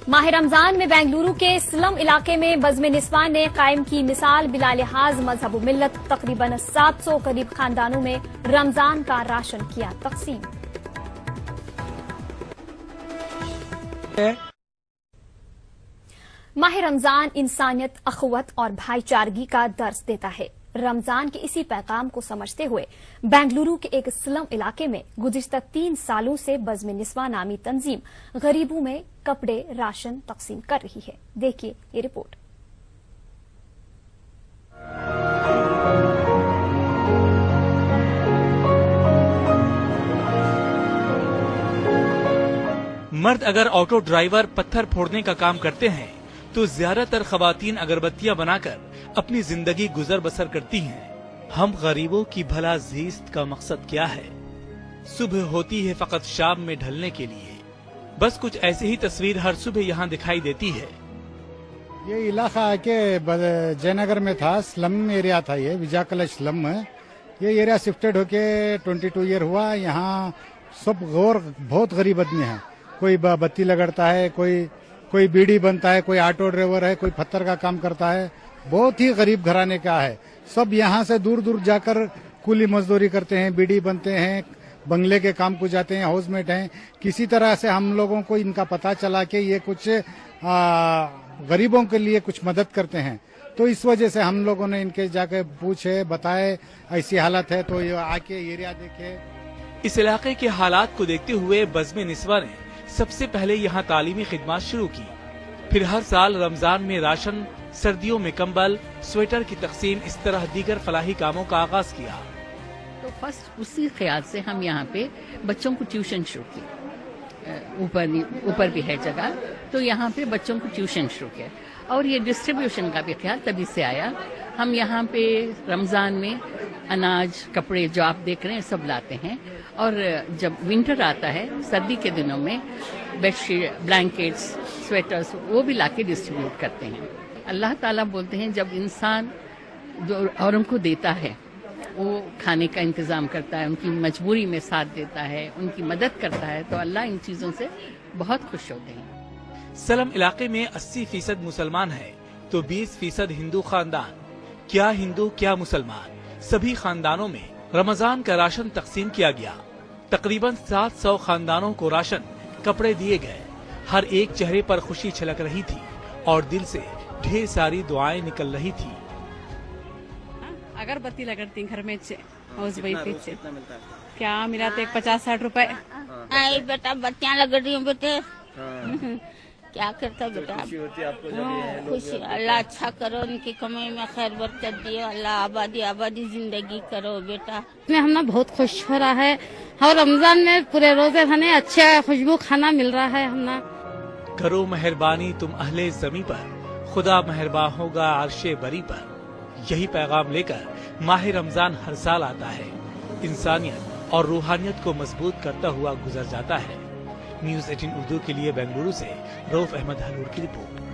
माह रमजान में बेंगलुरु के स्लम इलाके में बज़्म निस्वान ने कायम की मिसाल बिला लिहाज मजहब मिल्लत। तकरीबन 700 करीब खानदानों में रमजान का राशन किया तकसीम। माह रमजान इंसानियत, अखुवत और भाईचारगी का दर्स देता है। रमजान के इसी पैगाम को समझते हुए बेंगलुरु के एक स्लम इलाके में गुज़िश्ता 3 सालों से बज़्म निस्वान नामी तंजीम गरीबों में कपड़े, राशन तकसीम कर रही है। देखिए ये रिपोर्ट। मर्द अगर ऑटो ड्राइवर पत्थर फोड़ने का काम करते हैं तो ज्यादातर खवातीन अगरबत्तियां बनाकर अपनी जिंदगी गुजर बसर करती हैं। हम गरीबों की भला जीस्त का मकसद क्या है? सुबह होती है फकत शाम में ढलने के लिए। बस कुछ ऐसी ही तस्वीर हर सुबह यहाँ दिखाई देती है। ये इलाका के जयनगर में था, स्लम एरिया था, ये विजाकला स्लम। ये एरिया शिफ्टेड होके 22 ईयर हुआ। यहाँ सब बहुत गरीब आदमी है। कोई बत्ती लगड़ता है, कोई बीड़ी बनता है, कोई ऑटो ड्राइवर है, कोई पत्थर का काम करता है। बहुत ही गरीब घराने का है। सब यहाँ से दूर दूर जाकर कूली मजदूरी करते हैं, बीड़ी बनते हैं, बंगले के काम को जाते हैं, हाउसमेट हैं। किसी तरह से हम लोगों को इनका पता चला कि ये कुछ गरीबों के लिए कुछ मदद करते हैं, तो इस वजह से हम लोगों ने इनके जाके पूछे, बताए ऐसी हालत है, तो ये आके एरिया देखे। इस इलाके के हालात को देखते हुए बज़्म निस्वां ने सबसे पहले यहाँ तालीमी खिदमत शुरू की। फिर हर साल रमजान में राशन, सर्दियों में कंबल, स्वेटर की तकसीम, इस तरह दीगर फलाही कामों का आगाज किया। तो फर्स्ट उसी ख्याल से हम यहाँ पे बच्चों को ट्यूशन शुरू की। ऊपर भी है जगह, तो यहाँ पे बच्चों को ट्यूशन शुरू किया। और ये डिस्ट्रीब्यूशन का भी ख्याल तभी से आया। हम यहाँ पे रमजान में अनाज, कपड़े जो आप देख रहे हैं सब लाते हैं। और जब विंटर आता है, सर्दी के दिनों में बेडशीट, ब्लैंकेट्स, स्वेटर्स वो भी लाके डिस्ट्रीब्यूट करते हैं। अल्लाह ताला बोलते हैं जब इंसान जो औरों को देता है वो खाने का इंतजाम करता है, उनकी मजबूरी में साथ देता है, उनकी मदद करता है, तो अल्लाह इन चीजों से बहुत खुश होते हैं। सलम इलाके में 80% मुसलमान है तो 20% हिंदू खानदान। क्या हिंदू क्या मुसलमान, सभी खानदानों में रमजान का राशन तकसीम किया गया। तकरीबन 700 खानदानों को राशन, कपड़े दिए गए। हर एक चेहरे पर खुशी छलक रही थी और दिल से ढेर सारी दुआएं निकल रही थी। अगरबत्ती लगती घर में हाउस वाइफ से क्या मिला तो 50-60 रुपए। बेटा बत्तियां लग रही हूँ बेटे। क्या करता बेटा? खुशी होती है आपको जब ये लोग खुशी। अल्लाह अच्छा करो, उनकी कमाई में खैर बरकत दियो, अल्लाह आबादी जिंदगी करो बेटा। हमने बहुत खुश हो रहा है और रमजान में पूरे रोजे हमें अच्छा खुशबू खाना मिल रहा है। हमने करो मेहरबानी तुम अहले ज़मी पर, खुदा मेहरबान होगा अर्शे बरी पर। यही पैगाम लेकर माह रमजान हर साल आता है। इंसानियत और रूहानियत को मजबूत करता हुआ गुजर जाता है। न्यूज़ 18 उर्दू के लिए बेंगलुरु से रऊफ अहमद हलूर की रिपोर्ट।